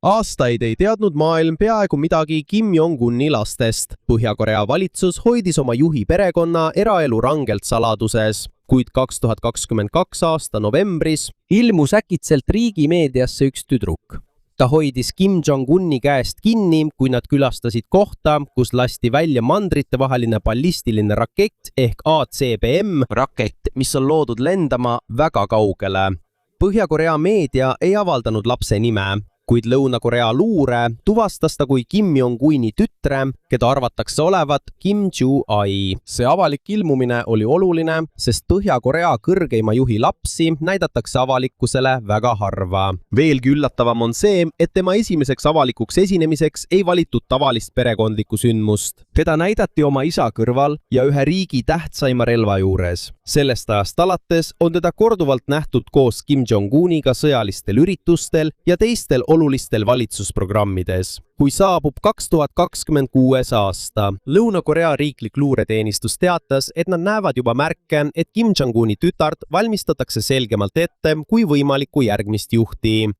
Aastaid ei teadnud maailm peaaegu midagi Kim Jong-uni lastest. Põhja-Korea valitsus hoidis oma juhi perekonna eraelu rangelt saladuses, kuid 2022 aasta novembris ilmus äkitselt riigimeediasse üks tüdruk. Ta hoidis Kim Jong-uni käest kinni, kui nad külastasid kohta, kus lasti välja mandritevaheline ballistiline rakett ehk ACBM rakett, mis on loodud lendama väga kaugele. Põhja-Korea meedia ei avaldanud lapse nime, kuid Lõuna-Korea luure tuvastas ta kui Kim Jong-uni tütre, keda arvatakse olevat Kim Ju-ai. See avalik ilmumine oli oluline, sest Põhja-Korea kõrgeima juhi lapsi näidatakse avalikkusele väga harva. Veelgi üllatavam on see, et tema esimeseks avalikuks esinemiseks ei valitud tavalist perekondlikku sündmust. Teda näidati oma isa kõrval ja ühe riigi tähtsaima relva juures. Sellest ajast alates on teda korduvalt nähtud koos Kim Jong-uniga sõjalistel üritustel ja teistel olulistel valitsusprogrammides. Kui saabub 2026 aasta, Lõuna-Korea riiklik luureteenistus teatas, et nad näevad juba märke, et Kim Jong-uni tütart valmistatakse selgemalt ette kui võimalikku järgmist juhti.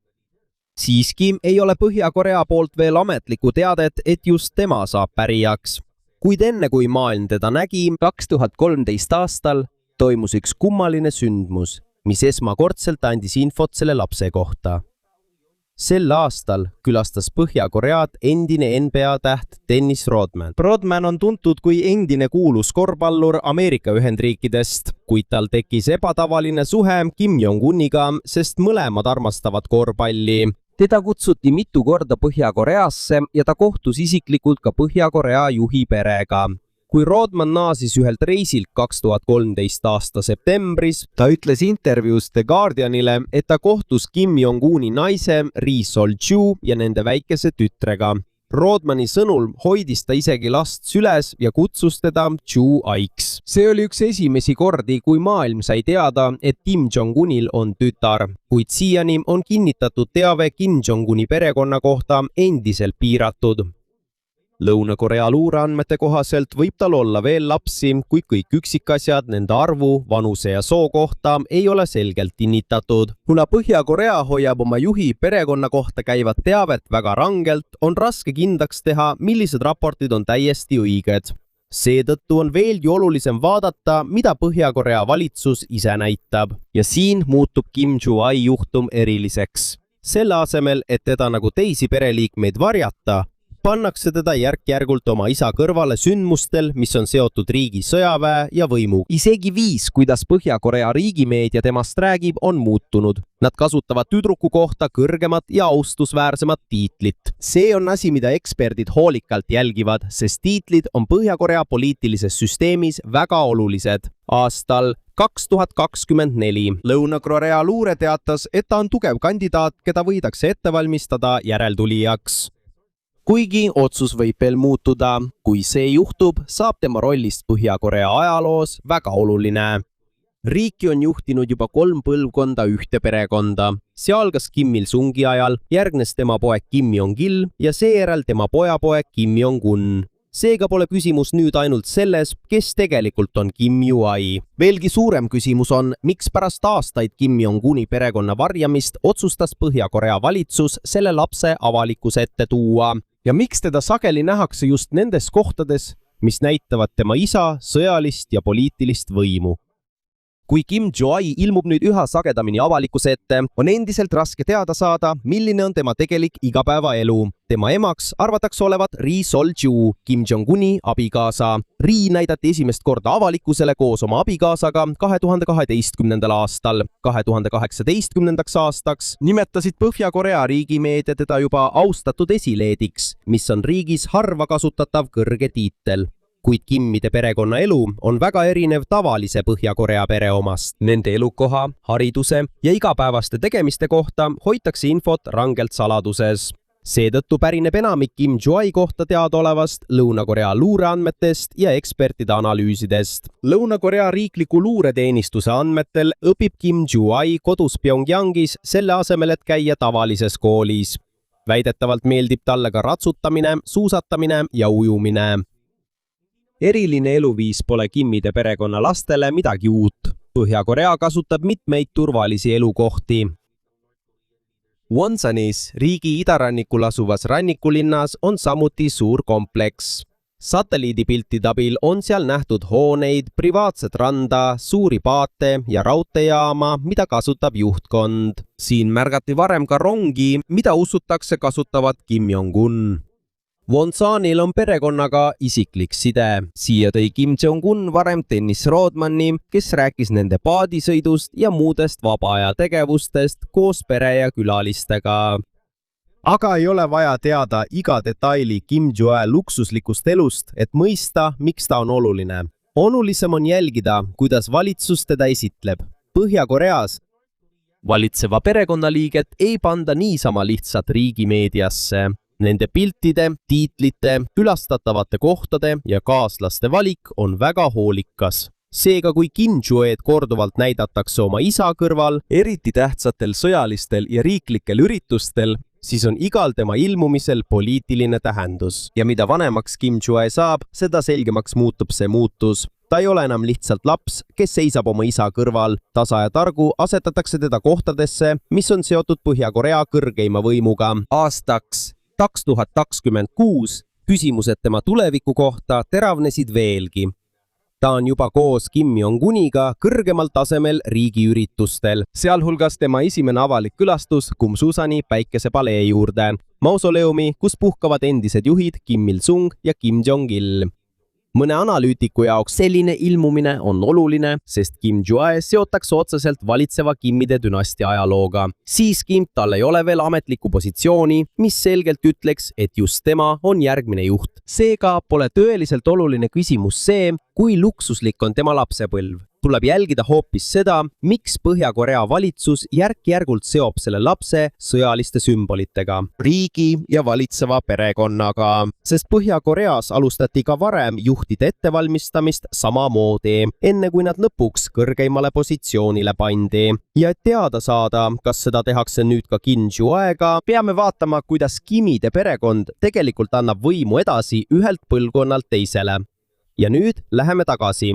Siiski ei ole Põhja-Korea poolt veel ametlikku teadet, et just tema saab pärijaks. Kuid enne kui maailm teda nägi, 2013 aastal toimus üks kummaline sündmus, mis esmakordselt andis infot selle lapse kohta. Sel aastal külastas Põhja-Koread endine NBA täht Dennis Rodman. Rodman on tuntud kui endine kuulus korvpallur Ameerika Ühendriikidest, kuid tal tekkis ebatavaline suhe Kim Jong-uniga, sest mõlemad armastavad korvpalli. Teda kutsuti mitu korda Põhja-Koreasse ja ta kohtus isiklikult ka Põhja-Korea juhi perega. Kui Rodman naasis ühelt reisilt 2013 aasta septembris, ta ütles intervjuus The Guardianile, et ta kohtus Kim Jong-uni naise Ri Sol-ju ja nende väikese tütrega. Rodmani sõnul hoidis ta isegi last süles ja kutsus teda Ju-aiks. See oli üks esimesi kordi, kui maailm sai teada, et Kim Jong-unil on tütar, kuid siiani on kinnitatud teave Kim Jong-uni perekonna kohta endiselt piiratud. Lõuna-Korea luureandmete kohaselt võib tal olla veel lapsi, kuid kõik üksikasjad nende arvu, vanuse ja soo kohta ei ole selgelt kinnitatud. Kuna Põhja-Korea hoiab oma juhi perekonna kohta käivat teavet väga rangelt, on raske kindlaks teha, millised raportid on täiesti õiged. Seetõttu on veelgi olulisem vaadata, mida Põhja-Korea valitsus ise näitab. Ja siin muutub Kim Ju-ai juhtum eriliseks. Selle asemel, et teda nagu teisi pereliikmeid varjata, pannakse teda järk-järgult oma isa kõrvale sündmustel, mis on seotud riigi sõjaväe ja võimu. Isegi viis, kuidas Põhja-Korea riigimeedia temast räägib, on muutunud. Nad kasutavad tüdruku kohta kõrgemat ja austusväärsemat tiitlit. See on asi, mida eksperdid hoolikalt jälgivad, sest tiitlid on Põhja-Korea poliitilises süsteemis väga olulised. Aastal 2024 Lõuna-Korea luure teatas, et ta on tugev kandidaat, keda võidakse ette valmistada järeltulijaks. Kuigi otsus võib veel muutuda, kui see juhtub, saab tema rollist Põhja-Korea ajaloos väga oluline. Riiki on juhtinud juba 3 põlvkonda ühte perekonda. See algas Kim Il-sungi ajal, järgnes tema poeg Kim Jong-il ja seejärel tema pojapoeg Kim Jong-un. Seega pole küsimus nüüd ainult selles, kes tegelikult on Kim Ju-ai. Veelgi suurem küsimus on, miks pärast aastaid Kim Jong-uni perekonna varjamist otsustas Põhja-Korea valitsus selle lapse avalikkuse ette tuua. Ja miks teda sageli nähakse just nendes kohtades, mis näitavad tema isa sõjalist ja poliitilist võimu. Kui Kim Ju-ai ilmub nüüd üha sagedamini avalikkuse ette, on endiselt raske teada saada, milline on tema tegelik igapäevaelu. Tema emaks arvatakse olevat Ri Sol-ju, Kim Jong-uni abikaasa. Ri näidati esimest korda avalikkusele koos oma abikaasaga 2012. aastal. 2018. aastaks nimetasid Põhja-Korea riigimeedia teda juba austatud esileediks, mis on riigis harva kasutatav kõrge tiitel. Kuid Kimmide perekonna elu on väga erinev tavalise Põhja-Korea pere omast. Nende elukoha, hariduse ja igapäevaste tegemiste kohta hoitakse infot rangelt saladuses. Seetõttu pärineb enamik Kim Ju-ai kohta teadaolevast Lõuna-Korea luureandmetest ja ekspertide analüüsidest. Lõuna-Korea riikliku luureteenistuse andmetel õpib Kim Ju-ai kodus Pyongyangis selle asemel, et käia tavalises koolis. Väidetavalt meeldib talle ka ratsutamine, suusatamine ja ujumine. Eriline eluviis pole Kimmide perekonna lastele midagi uut. Põhja-Korea kasutab mitmeid turvalisi elukohti. Wonsanis, riigi idarannikul asuvas rannikulinnas, on samuti suur kompleks. Satelliidipiltide abil on seal nähtud hooneid, privaatset randa, suuri paate ja raudteejaama, mida kasutab juhtkond. Siin märgati varem ka rongi, mida usutakse kasutavat Kim Jong-un. Wonsanil on perekonnaga isiklik side. Siia tõi Kim Jong-un varem Dennis Rodmani, kes rääkis nende paadisõidust ja muudest vaba-aja tegevustest koos pere ja külalistega. Aga ei ole vaja teada iga detaili Kim Jong-un luksuslikust elust, et mõista, miks ta on oluline. Olulisem on jälgida, kuidas valitsus teda esitleb. Põhja-Koreas valitseva perekonnaliiget ei panda niisama lihtsalt riigimeediasse. Nende piltide, tiitlite, külastatavate kohtade ja kaaslaste valik on väga hoolikas. Seega, kui Kim Jong-un korduvalt näidatakse oma isa kõrval, eriti tähtsatel sõjalistel ja riiklikel üritustel, siis on igal tema ilmumisel poliitiline tähendus. Ja mida vanemaks Kim Jong-un saab, seda selgemaks muutub see muutus. Ta ei ole enam lihtsalt laps, kes seisab oma isa kõrval. Tasa ja targu asetatakse teda kohtadesse, mis on seotud Põhja-Korea kõrgeima võimuga. Aastaks 2026 küsimused tema tuleviku kohta teravnesid veelgi. Ta on juba koos Kim Jong-uniga kõrgemal tasemel riigiüritustel, sealhulgas tema esimene avalik külastus Kumsusani päikesepalee juurde, mausoleumi, kus puhkavad endised juhid Kim Il-sung ja Kim Jong-il. Mõne analüütiku jaoks selline ilmumine on oluline, sest Kim Jong-un seotakse otseselt valitseva Kimide dünastia ajalooga. Siiski tal ei ole veel ametlikku positsiooni, mis selgelt ütleks, et just tema on järgmine juht. Seega pole tõeliselt oluline küsimus see, kui luksuslik on tema lapsepõlv. Tuleb jälgida hoopis seda, miks Põhja-Korea valitsus järk-järgult seob selle lapse sõjaliste sümbolitega, riigi ja valitseva perekonnaga, sest Põhja-Koreas alustati ka varem juhtide ettevalmistamist samamoodi, enne kui nad lõpuks kõrgeimale positsioonile pandi. Ja et teada saada, kas seda tehakse nüüd ka Kim Jong-uniga, peame vaatama, kuidas Kimide perekond tegelikult annab võimu edasi ühelt põlvkonnalt teisele. Ja nüüd läheme tagasi.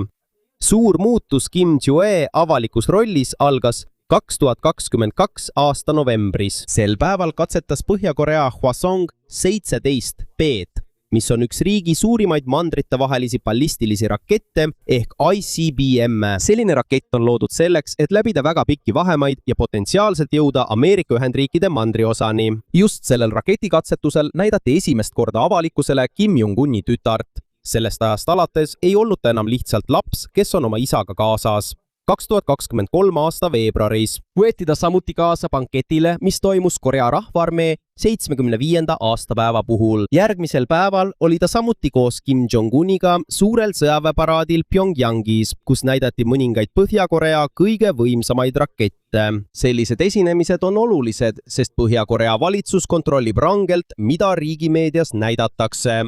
Suur muutus Kim Jong-un avalikus rollis algas 2022 aasta novembris. Sel päeval katsetas Põhja-Korea Hwasong 17B-d, mis on üks riigi suurimaid mandritevahelisi ballistilisi rakette ehk ICBM. Selline rakett on loodud selleks, et läbida väga pikki vahemaid ja potentsiaalselt jõuda Ameerika Ühendriikide mandriosani. Just sellel raketikatsetusel näidati esimest korda avalikkusele Kim Jong-uni tütart. Sellest ajast alates ei olnud ta enam lihtsalt laps, kes on oma isaga kaasas. 2023 aasta veebruaris võeti ta samuti kaasa banketile, mis toimus Korea Rahvaarmee 75. aastapäeva puhul. Järgmisel päeval oli ta samuti koos Kim Jong-uniga suurel sõjaväeparaadil Pyongyangis, kus näidati mõningaid Põhja-Korea kõige võimsamaid rakette. Sellised esinemised on olulised, sest Põhja-Korea valitsus kontrollib rangelt, mida riigimeedias näidatakse.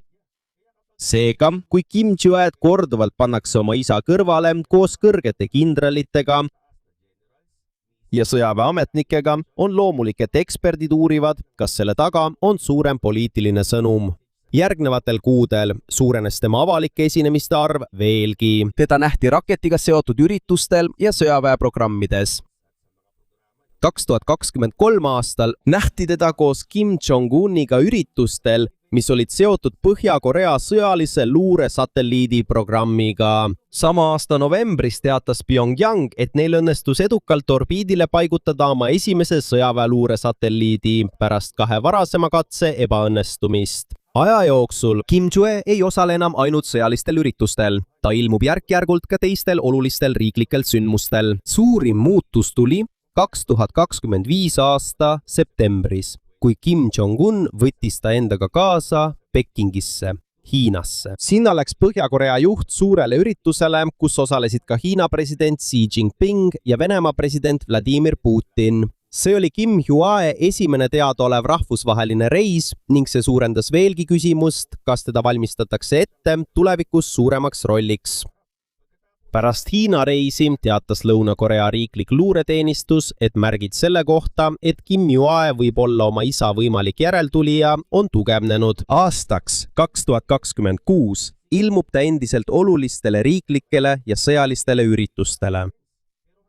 Seega, kui Kim Jong-un korduvalt pannakse oma isa kõrvale koos kõrgete kindralitega ja sõjaväeametnikega, on loomulik, et eksperdid uurivad, kas selle taga on suurem poliitiline sõnum. Järgnevatel kuudel suurenes tema avalike esinemiste arv veelgi. Teda nähti raketiga seotud üritustel ja sõjaväeprogrammides. 2023 aastal nähti teda koos Kim Jong-uniga üritustel, mis olid seotud Põhja-Korea sõjalise luuresatelliidi programmiga. Sama aasta novembris teatas Pyongyang, et neil õnnestus edukalt orbiidile paigutada oma esimese sõjaväeluuresatelliidi pärast 2 varasema katse ebaõnnestumist. Aja jooksul Kim Jong-un ei osale enam ainult sõjalistel üritustel. Ta ilmub järk-järgult ka teistel olulistel riiklikel sündmustel. Suurim muutus tuli 2025 aasta septembris, kui Kim Jong-un võttis ta endaga kaasa Pekingisse, Hiinasse. Sinna läks Põhja-Korea juht suurele üritusele, kus osalesid ka Hiina president Xi Jinping ja Venemaa president Vladimir Putin. See oli Kim Jong-un esimene teadaolev rahvusvaheline reis ning see suurendas veelgi küsimust, kas teda valmistatakse ette tulevikus suuremaks rolliks. Pärast Hiina reisi teatas Lõuna-Korea riiklik luureteenistus, et märgid selle kohta, et Kim Jong-un võib olla oma isa võimalik järeltulija, on tugevnenud. Aastaks 2026 ilmub ta endiselt olulistele riiklikele ja sõjalistele üritustele.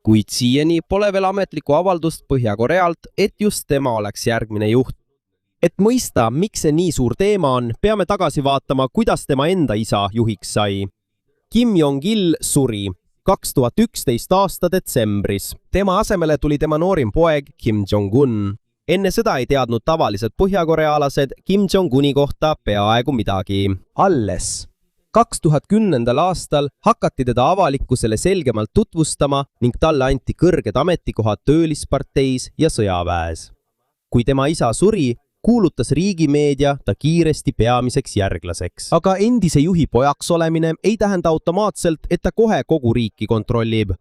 kuid siiani pole veel ametlikku avaldust Põhja-Korealt, et just tema oleks järgmine juht. Et mõista, miks see nii suur teema on, peame tagasi vaatama, kuidas tema enda isa juhiks sai. Kim Jong-il suri 2011 aasta detsembris. Tema asemele tuli tema noorim poeg Kim Jong-un. Enne seda ei teadnud tavalised põhjakorealased Kim Jong-uni kohta peaaegu midagi. Alles 2010. aastal hakati teda avalikkusele selgemalt tutvustama ning talle anti kõrged ametikohad töölisparteis ja sõjaväes. Kui tema isa suri, kuulutas riigimeedia ta kiiresti peamiseks järglaseks. Aga endise juhi pojaks olemine ei tähenda automaatselt, et ta kohe kogu riiki kontrollib.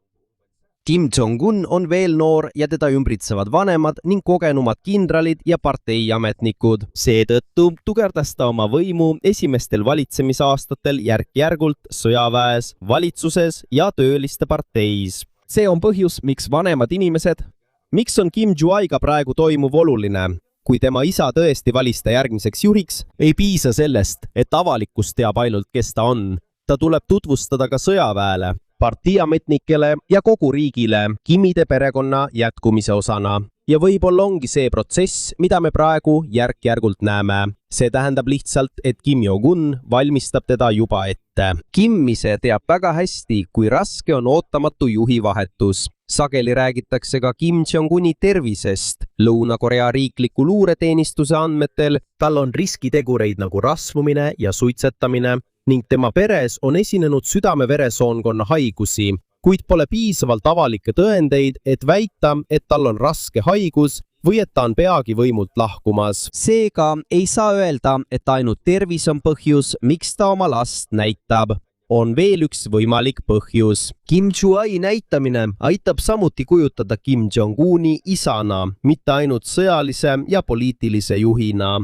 Kim Jong-un on veel noor ja teda ümbritsevad vanemad ning kogenumad kindralid ja parteiametnikud. Seetõttu tugevdas ta oma võimu esimestel valitsemisaastatel järk-järgult sõjaväes, valitsuses ja tööliste parteis. See on põhjus, miks vanemad inimesed. Miks on Kim Joo-aiga praegu toimuv oluline? Kui tema isa tõesti valis ta järgmiseks juhiks, ei piisa sellest, et avalikkus teab ainult, kes ta on. Ta tuleb tutvustada ka sõjaväele, partiiametnikele ja kogu riigile Kimide perekonna jätkumise osana. Ja võib-olla ongi see protsess, mida me praegu järk-järgult näeme. See tähendab lihtsalt, et Kim Jong-un valmistab teda juba ette. Kim ise teab väga hästi, kui raske on ootamatu juhi vahetus. Sageli räägitakse ka Kim Jong-uni tervisest. Lõuna-Korea riikliku luureteenistuse andmetel tal on riskitegureid nagu rasvumine ja suitsetamine ning tema peres on esinenud südame-veresoonkonna haigusi, kuid pole piisavalt avalikke tõendeid, et väita, et tal on raske haigus või et ta on peagi võimult lahkumas. Seega ei saa öelda, et ainult tervis on põhjus, miks ta oma last näitab. On veel üks võimalik põhjus. Kim Joo-ai näitamine aitab samuti kujutada Kim Jong-uni isana, mitte ainult sõjalise ja poliitilise juhina.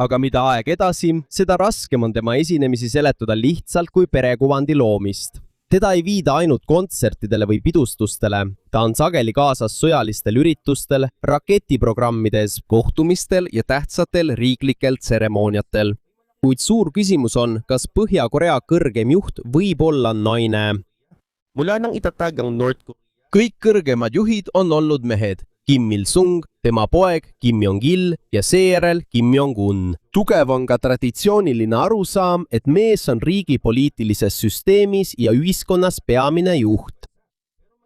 Aga mida aeg edasi, seda raskem on tema esinemisi seletada lihtsalt kui perekuvandi loomist. Teda ei viida ainult kontsertidele või pidustustele. Ta on sageli kaasas sõjalistel üritustel, raketiprogrammides, kohtumistel ja tähtsatel riiklikel tseremooniatel. Kuid suur küsimus on, kas Põhja-Korea kõrgem juht võib olla naine. Mula nang itatag ang North Korea. Kõik kõrgemad juhid on olnud mehed. Kim Il-sung, tema poeg Kim Jong-il ja seejärel Kim Jong-un. Tugev on ka traditsiooniline arusaam, et mees on riigi poliitilises süsteemis ja ühiskonnas peamine juht.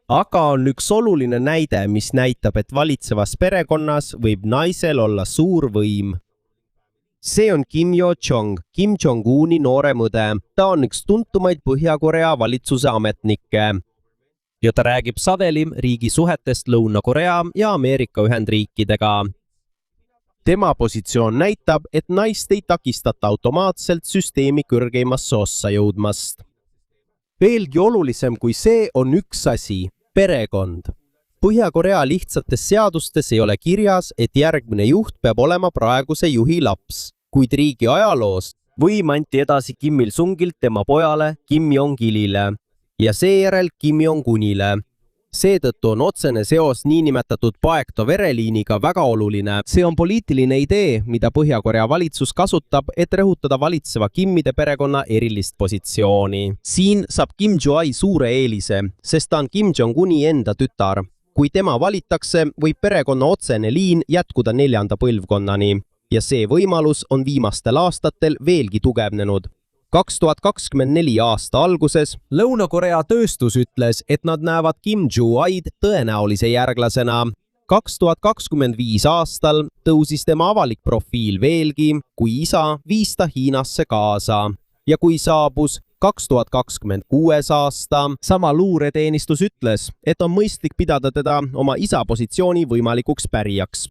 Aga on üks oluline näide, mis näitab, et valitsevas perekonnas võib naisel olla suur võim. See on Kim Yo-chong, Kim Jong-uni noorem õde. Ta on üks tuntumaid Põhja-Korea valitsuse ametnikke. Ja ta räägib sageli riigi suhetest Lõuna-Korea ja Ameerika Ühendriikidega. Tema positsioon näitab, et naist ei takistata automaatselt süsteemi kõrgeimasse ossa jõudmast. Veelgi olulisem kui see on üks asi, perekond. Põhja-Korea lihtsates seadustes ei ole kirjas, et järgmine juht peab olema praeguse juhi laps, kuid riigi ajaloos võim anti edasi Kim Il-sungilt tema pojale Kim Jong-ilile ja seejärel Kim Jong-unile. Seetõttu on otsene seos niinimetatud paekto vereliiniga väga oluline. See on poliitiline idee, mida Põhja-Korea valitsus kasutab, et rõhutada valitseva Kimide perekonna erilist positsiooni. Siin saab Kim Joo-ai suure eelise, sest ta on Kim Jong-uni enda tütar. Kui tema valitakse, võib perekonna otsene liin jätkuda 4. põlvkonnani ja see võimalus on viimastel aastatel veelgi tugevnenud. 2024 aasta alguses Lõuna-Korea tööstus ütles, et nad näevad Kim Joo-aid tõenäolise järglasena. 2025 aastal tõusis tema avalik profiil veelgi, kui isa viis ta Hiinasse kaasa. Ja kui saabus 2026 aasta, sama luureteenistus ütles, et on mõistlik pidada teda oma isa positsiooni võimalikuks pärijaks.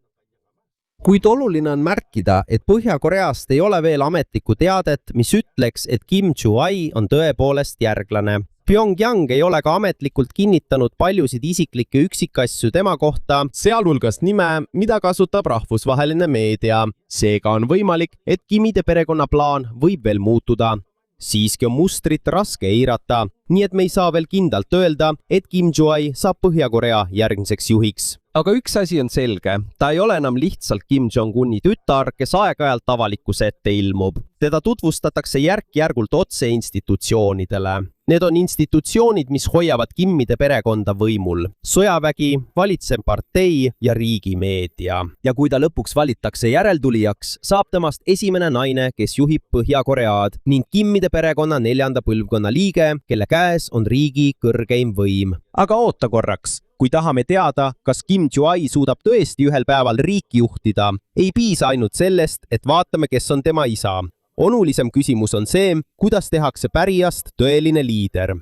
Kuid oluline on märkida, et Põhja-Koreast ei ole veel ametlikku teadet, mis ütleks, et Kim Joo-ai on tõepoolest järglane. Pyongyang ei ole ka ametlikult kinnitanud paljusid isiklikke üksikasju tema kohta, sealhulgas nime, mida kasutab rahvusvaheline meedia. Seega on võimalik, et Kimide perekonna plaan võib veel muutuda. Siiski on mustrit raske eirata, nii et me ei saa veel kindlalt öelda, et Kim Joo-ai saab Põhja-Korea järgmiseks juhiks. Aga üks asi on selge, ta ei ole enam lihtsalt Kim Jong-uni tütar, kes aeg-ajalt avalikkuse ette ilmub. Teda tutvustatakse järk-järgult otse institutsioonidele. Need on institutsioonid, mis hoiavad Kimmide perekonda võimul. Sõjavägi, valitsev partei ja riigimeedia. Ja kui ta lõpuks valitakse järeltulijaks, saab temast esimene naine, kes juhib Põhja-Koread ning Kimmide perekonna 4. põlvkonna liige, kelle käes on riigi kõrgeim võim. Aga oota korraks. Kui tahame teada, kas Kim Joo-ai suudab tõesti ühel päeval riiki juhtida, ei piisa ainult sellest, et vaatame, kes on tema isa. Olulisem küsimus on see, kuidas tehakse pärijast tõeline liider.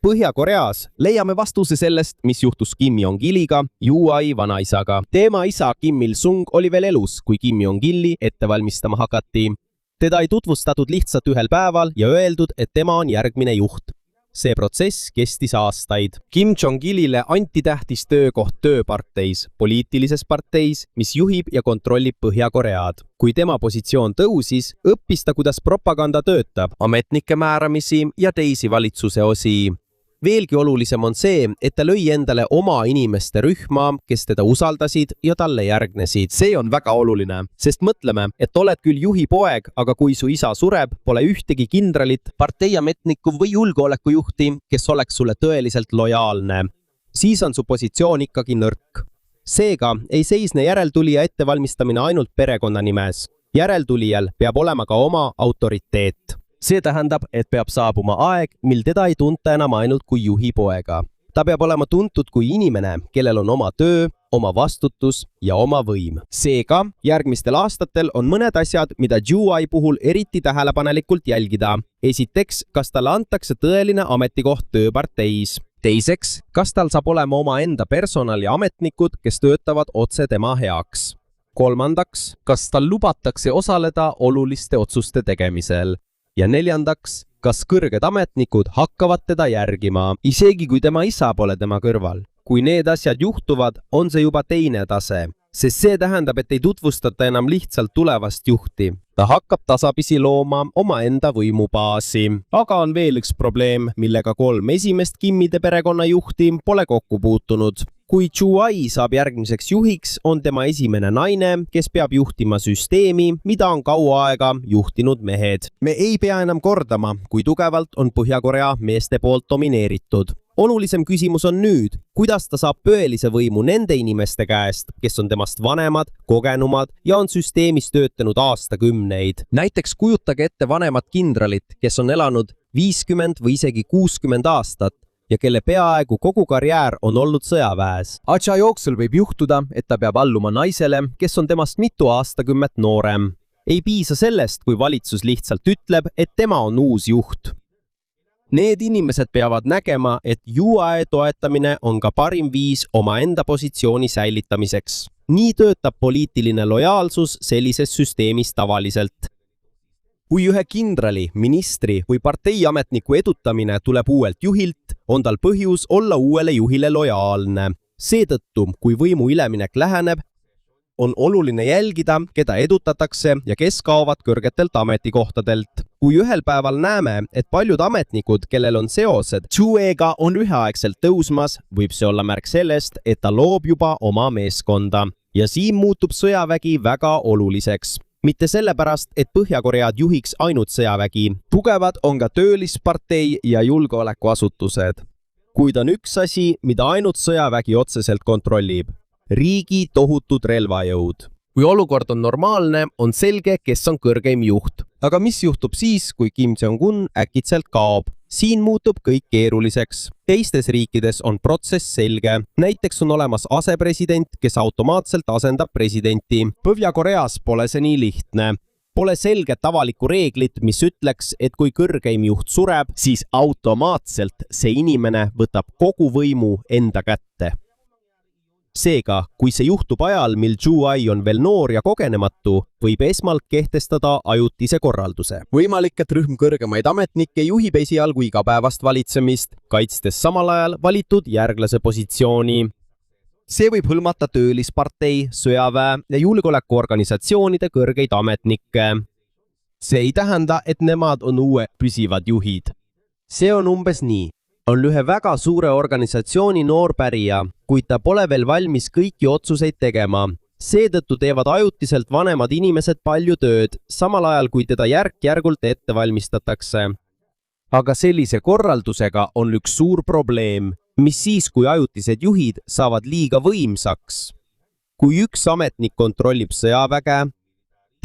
Põhja-Koreas leiame vastuse sellest, mis juhtus Kim Jong-iliga, Joo-ai vanaisaga. Tema isa Kim Il-sung oli veel elus, kui Kim Jong-ili ette valmistama hakati. Teda ei tutvustatud lihtsalt ühel päeval ja öeldud, et tema on järgmine juht. See protsess kestis aastaid. Kim Jong-ilile anti tähtis töökoht tööparteis, poliitilises parteis, mis juhib ja kontrollib Põhja-Koread. Kui tema positsioon tõusis, õppis ta, kuidas propaganda töötab, ametnike määramisi ja teisi valitsuse osi. Veelgi olulisem on see, et ta lõi endale oma inimeste rühma, kes teda usaldasid ja talle järgnesid. See on väga oluline, sest mõtleme, et oled küll juhi poeg, aga kui su isa sureb, pole ühtegi kindralit, parteiametnikku või julgeolekujuhti, kes oleks sulle tõeliselt lojaalne. Siis on su positsioon ikkagi nõrk. Seega ei seisne järeltulija ettevalmistamine ainult perekonna nimes. Järeltulijal peab olema ka oma autoriteet. See tähendab, et peab saabuma aeg, mil teda ei tunta enam ainult kui juhi poega. Ta peab olema tuntud kui inimene, kellel on oma töö, oma vastutus ja oma võim. Seega, järgmistel aastatel on mõned asjad, mida Joo-ai puhul eriti tähelepanelikult jälgida. Esiteks, kas talle antakse tõeline ametikoht tööparteis. Teiseks, kas tal saab olema oma enda personal ja ametnikud, kes töötavad otse tema heaks. Kolmandaks, kas tal lubatakse osaleda oluliste otsuste tegemisel. Ja neljandaks, kas kõrged ametnikud hakkavad teda järgima, isegi kui tema isa pole tema kõrval. Kui need asjad juhtuvad, on see juba teine tase, sest see tähendab, et ei tutvustata enam lihtsalt tulevast juhti. Ta hakkab tasapisi looma omaenda võimubaasi. Aga on veel üks probleem, millega 3 esimest Kimmide perekonna juhti pole kokku puutunud. Kui Joo-ai saab järgmiseks juhiks, on tema esimene naine, kes peab juhtima süsteemi, mida on kaua aega juhtinud mehed. Me ei pea enam kordama, kui tugevalt on Põhja-Korea meeste poolt domineeritud. Olulisem küsimus on nüüd, kuidas ta saab tõelise võimu nende inimeste käest, kes on temast vanemad, kogenumad ja on süsteemis töötanud aastakümneid. Näiteks kujutage ette vanemad kindralit, kes on elanud 50 või isegi 60 aastat ja kelle peaaegu kogu karjäär on olnud sõjaväes. Aja jooksul võib juhtuda, et ta peab alluma naisele, kes on temast mitu aastakümmet noorem. Ei piisa sellest, kui valitsus lihtsalt ütleb, et tema on uus juht. Need inimesed peavad nägema, et Joo-ai toetamine on ka parim viis omaenda positsiooni säilitamiseks. Nii töötab poliitiline lojaalsus sellises süsteemis tavaliselt. Kui ühe kindrali, ministri või parteiametniku edutamine tuleb uuelt juhilt, on tal põhjus olla uuele juhile lojaalne. Seetõttu, kui võimu üleminek läheneb, on oluline jälgida, keda edutatakse ja kes kaovad kõrgetelt ametikohtadelt. Kui ühel päeval näeme, et paljud ametnikud, kellel on seosed Joo-aiga, on üheaegselt tõusmas, võib see olla märk sellest, et ta loob juba oma meeskonda. Ja siin muutub sõjavägi väga oluliseks. Mitte sellepärast, et Põhja-Koread juhiks ainult sõjavägi. Tugevad on ka töölispartei ja julgeolekuasutused. Kuid on üks asi, mida ainult sõjavägi otseselt kontrollib. Riigi tohutud relvajõud. Kui olukord on normaalne, on selge, kes on kõrgeim juht. Aga mis juhtub siis, kui Kim Jong-un äkitselt kaob? Siin muutub kõik keeruliseks. Teistes riikides on protsess selge. Näiteks on olemas asepresident, kes automaatselt asendab presidenti. Põhja-Koreas pole see nii lihtne. Pole selget avalikku reeglit, mis ütleks, et kui kõrgeim juht sureb, siis automaatselt see inimene võtab kogu võimu enda kätte. Seega, kui see juhtub ajal, mil Joo-ai on veel noor ja kogenematu, võib esmalt kehtestada ajutise korralduse. Võimalik, et rühm kõrgemaid ametnikke juhib esialgu igapäevast valitsemist, kaitstes samal ajal valitud järglase positsiooni. See võib hõlmata töölispartei, sõjaväe ja julgeolekuorganisatsioonide kõrgeid ametnikke. See ei tähenda, et nemad on uue püsivad juhid. See on umbes nii. On ühe väga suure organisatsiooni noor pärija, kuid ta pole veel valmis kõiki otsuseid tegema. Seetõttu teevad ajutiselt vanemad inimesed palju tööd, samal ajal kui teda järk-järgult ette valmistatakse. aga sellise korraldusega on üks suur probleem, mis siis, kui ajutised juhid saavad liiga võimsaks. Kui üks ametnik kontrollib sõjaväge,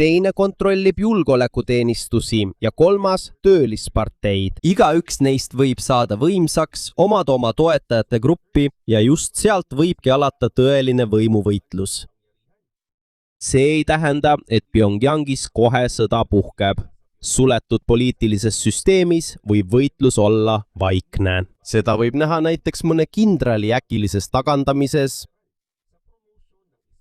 teine kontrollib julgeolekuteenistusi ja kolmas töölisparteid. Igaüks neist võib saada võimsaks, omada oma toetajate gruppi ja just sealt võibki alata tõeline võimuvõitlus. See ei tähenda, et Pyongyangis kohe sõda puhkeb. Suletud poliitilises süsteemis võib võitlus olla vaikne. Seda võib näha näiteks mõne kindrali äkilises tagandamises,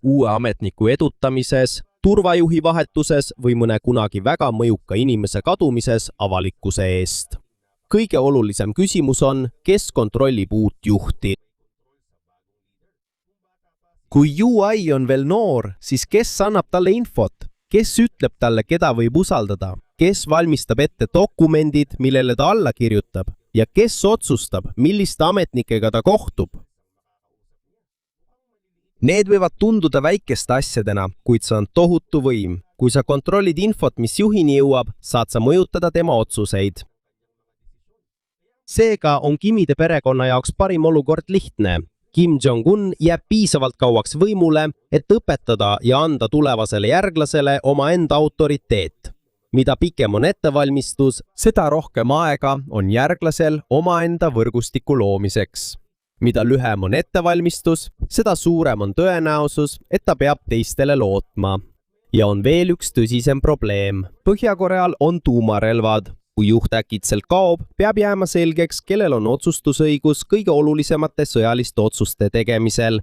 uue ametniku edutamises, turvajuhi vahetuses või mõne kunagi väga mõjuka inimese kadumises avalikkuse eest. Kõige olulisem küsimus on, kes kontrollib uut juhti. Kui UI on veel noor, siis kes annab talle infot? Kes ütleb talle, keda võib usaldada? Kes valmistab ette dokumendid, millele ta alla kirjutab? Ja kes otsustab, milliste ametnikega ta kohtub? Need võivad tunduda väikeste asjadena, kuid see on tohutu võim. Kui sa kontrollid infot, mis juhini jõuab, saad sa mõjutada tema otsuseid. Seega on Kimide perekonna jaoks parim olukord lihtne. Kim Jong-un jääb piisavalt kauaks võimule, et õpetada ja anda tulevasele järglasele omaenda autoriteet. Mida pikem on ettevalmistus, seda rohkem aega on järglasel omaenda võrgustiku loomiseks. Mida lühem on ettevalmistus, seda suurem on tõenäosus, et ta peab teistele lootma. Ja on veel üks tõsisem probleem. Põhja-Koreal on tuumarelvad. Kui juht äkitselt kaob, peab jääma selgeks, kellel on otsustusõigus kõige olulisemate sõjaliste otsuste tegemisel.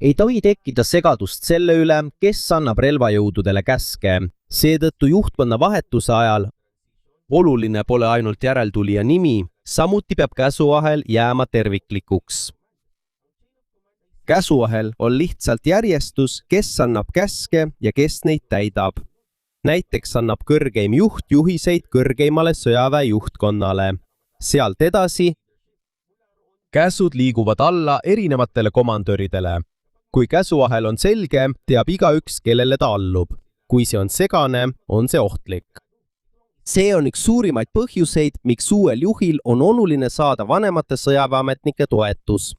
Ei tohi tekkida segadust selle üle, kes annab relvajõududele käske. Seetõttu juhtkonna vahetuse ajal oluline pole ainult järeltulija nimi, samuti peab käsuahel jääma terviklikuks. Käsuahel on lihtsalt järjestus, kes annab käske ja kes neid täidab. Näiteks annab kõrgeim juht juhiseid kõrgeimale sõjaväe juhtkonnale. Sealt edasi käsud liiguvad alla erinevatele komandöridele. Kui käsuahel on selge, teab igaüks, kellele ta allub. Kui see on segane, on see ohtlik. See on üks suurimaid põhjuseid, miks uuel juhil on oluline saada vanemate sõjaväeametnike toetus.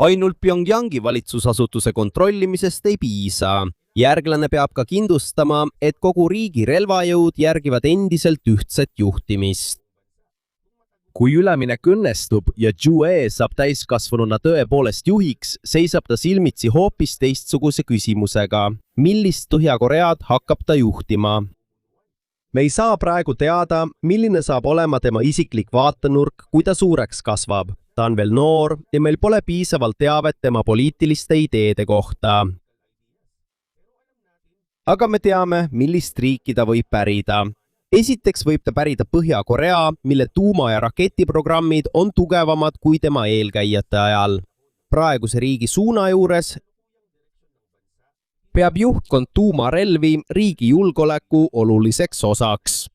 Ainult Pyongyangi valitsusasutuse kontrollimisest ei piisa. Järglane peab ka kindlustama, et kogu riigi relvajõud järgivad endiselt ühtset juhtimist. Kui üleminek õnnestub ja Jue saab täiskasvanuna tõepoolest juhiks, seisab ta silmitsi hoopis teistsuguse küsimusega. Millist Põhja-Koread hakkab ta juhtima? Me ei saa praegu teada, milline saab olema tema isiklik vaatenurk, kui ta suureks kasvab. Ta on veel noor ja meil pole piisavalt teavet tema poliitiliste ideede kohta. Aga me teame, millist riiki ta võib pärida. Esiteks võib ta pärida Põhja-Korea, mille tuuma- ja raketiprogrammid on tugevamad kui tema eelkäijate ajal. Praeguse riigi suuna juures peab juhtkond tuumarelvi riigi julgeoleku oluliseks osaks.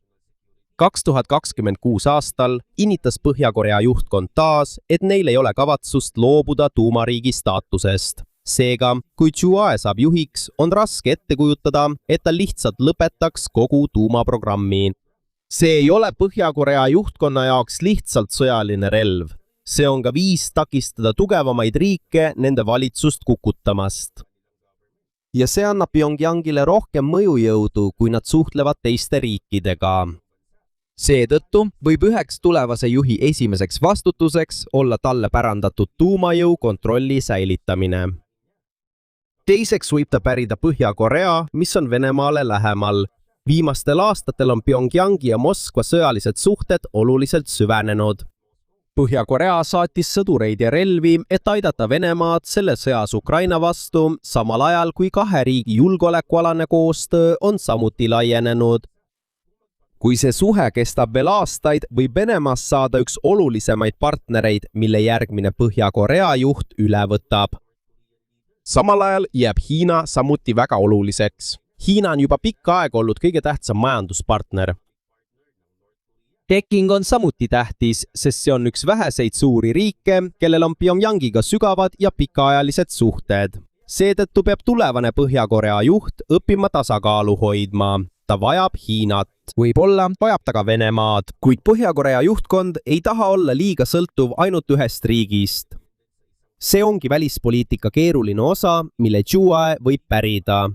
2026 aastal kinnitas Põhja-Korea juhtkond taas, et neil ei ole kavatsust loobuda tuumariigi staatusest. Seega, kui Jue saab juhiks, on raske ette kujutada, et ta lihtsalt lõpetaks kogu tuumaprogrammi. See ei ole Põhja-Korea juhtkonna jaoks lihtsalt sõjaline relv. See on ka viis takistada tugevamaid riike nende valitsust kukutamast. Ja see annab Pyongyangile rohkem mõjujõudu, kui nad suhtlevad teiste riikidega. Seetõttu võib üheks tulevase juhi esimeseks vastutuseks olla talle pärandatud tuumajõu kontrolli säilitamine. Teiseks võib ta pärida Põhja-Korea, mis on Venemaale lähemal. Viimastel aastatel on Pyongyangi ja Moskva sõjalised suhted oluliselt süvenenud. Põhja-Korea saatis sõdureid ja relvi, et aidata Venemaad selle sõjas Ukraina vastu, samal ajal kui kahe riigi julgeolekualane koostöö on samuti laienenud. Kui see suhe kestab veel aastaid, võib Venemaast saada üks olulisemaid partnereid, mille järgmine Põhja-Korea juht üle võtab. Samal ajal jääb Hiina samuti väga oluliseks. Hiina on juba pikka aega olnud kõige tähtsam majanduspartner. Peking on samuti tähtis, sest see on üks väheseid suuri riike, kellel on Pyongyangiga sügavad ja pikaajalised suhted. Seetõttu peab tulevane Põhja-Korea juht õppima tasakaalu hoidma. ta vajab Hiinat. võib-olla vajab ta ka Venemaad, kuid Põhja-Korea juhtkond ei taha olla liiga sõltuv ainult ühest riigist. See ongi välispoliitika keeruline osa, mille Zhuhai võib pärida.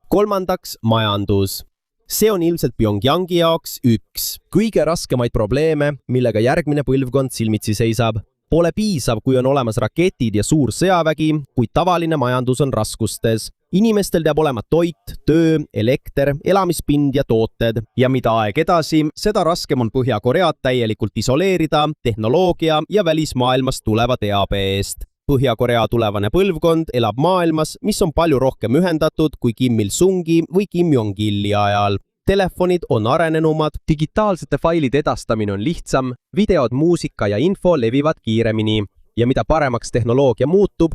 Kolmandaks, majandus. See on ilmselt Pyongyangi jaoks üks kõige raskemaid probleeme, millega järgmine põlvkond silmitsi seisab. Pole piisav, kui on olemas raketid ja suur sõjavägi, kuid tavaline majandus on raskustes. Inimestel peab olema toit, töö, elekter, elamispind ja tooted. Ja mida aeg edasi, seda raskem on Põhja-Koread täielikult isoleerida tehnoloogia ja välismaailmast tuleva teabe eest. Põhja-Korea tulevane põlvkond elab maailmas, mis on palju rohkem ühendatud kui Kim Il-sungi või Kim Jong-ili ajal. Telefonid on arenenumad, digitaalsete failide edastamine on lihtsam, videod, muusika ja info levivad kiiremini. Ja mida paremaks tehnoloogia muutub,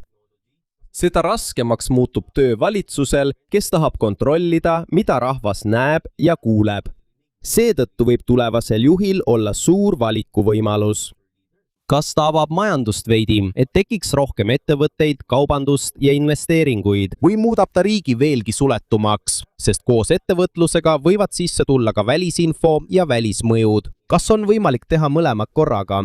seda raskemaks muutub töö valitsusel, kes tahab kontrollida, mida rahvas näeb ja kuuleb. Seetõttu võib tulevasel juhil olla suur valikuvõimalus. Kas ta avab majandust veidi, et tekiks rohkem ettevõtteid, kaubandust ja investeeringuid või muudab ta riigi veelgi suletumaks, sest koos ettevõtlusega võivad sisse tulla ka välisinfo ja välismõjud. Kas on võimalik teha mõlemad korraga?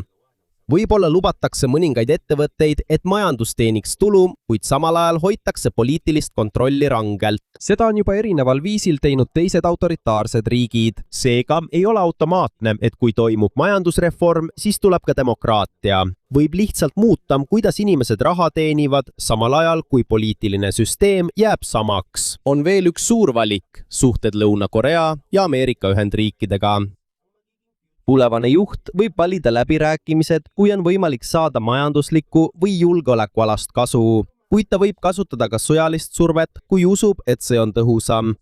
Võib-olla lubatakse mõningaid ettevõtteid, et majandus teeniks tulu, kuid samal ajal hoitakse poliitilist kontrolli rangelt. Seda on juba erineval viisil teinud teised autoritaarsed riigid. Seega ei ole automaatne, et kui toimub majandusreform, siis tuleb ka demokraatia. Võib lihtsalt muuta, kuidas inimesed raha teenivad, samal ajal kui poliitiline süsteem jääb samaks. On veel üks suur valik, suhted Lõuna-Korea ja Ameerika Ühendriikidega. Tulevane juht võib valida läbirääkimised, kui on võimalik saada majanduslikku või julgeolekualast kasu, kuid ta võib kasutada ka sõjalist survet, kui usub, et see on tõhusam.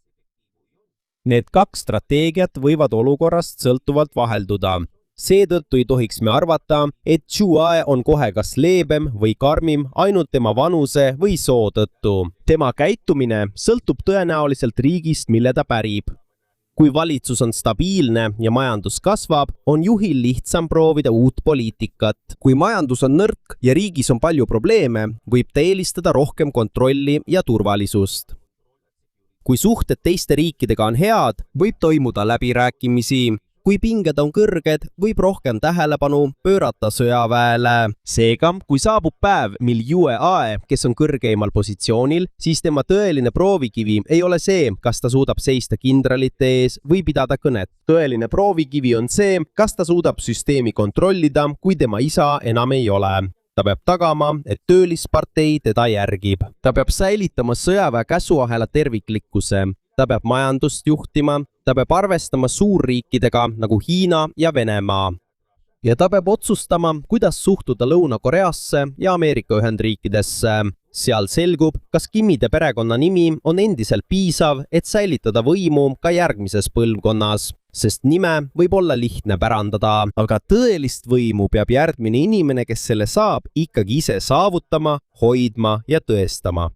Need kaks strateegiat võivad olukorrast sõltuvalt vahelduda. Seetõttu ei tohiks me arvata, et Zhuhai on kohe kas leebem või karmim ainult tema vanuse või soo tõttu. Tema käitumine sõltub tõenäoliselt riigist, mille ta pärib. Kui valitsus on stabiilne ja majandus kasvab, on juhil lihtsam proovida uut poliitikat. Kui majandus on nõrk ja riigis on palju probleeme, võib ta eelistada rohkem kontrolli ja turvalisust. Kui suhted teiste riikidega on head, võib toimuda läbirääkimisi. Kui pinged on kõrged, võib rohkem tähelepanu pöörata sõjaväele. Seega, kui saabub päev, mil Zhuhai, kes on kõrgeimal positsioonil, siis tema tõeline proovikivi ei ole see, kas ta suudab seista kindralite ees või pidada kõnet. Tõeline proovikivi on see, kas ta suudab süsteemi kontrollida, kui tema isa enam ei ole. Ta peab tagama, et töölispartei teda järgib. Ta peab säilitama sõjaväe käsuahela terviklikkuse. Ta peab majandust juhtima, ta peab arvestama suurriikidega nagu Hiina ja Venemaa. Ja ta peab otsustama, kuidas suhtuda Lõuna-Koreasse ja Ameerika Ühendriikidesse. Seal selgub, kas Kimide perekonna nimi on endiselt piisav, et säilitada võimu ka järgmises põlvkonnas, sest nime võib olla lihtne pärandada, aga tõelist võimu peab järgmine inimene, kes selle saab, ikkagi ise saavutama, hoidma ja tõestama.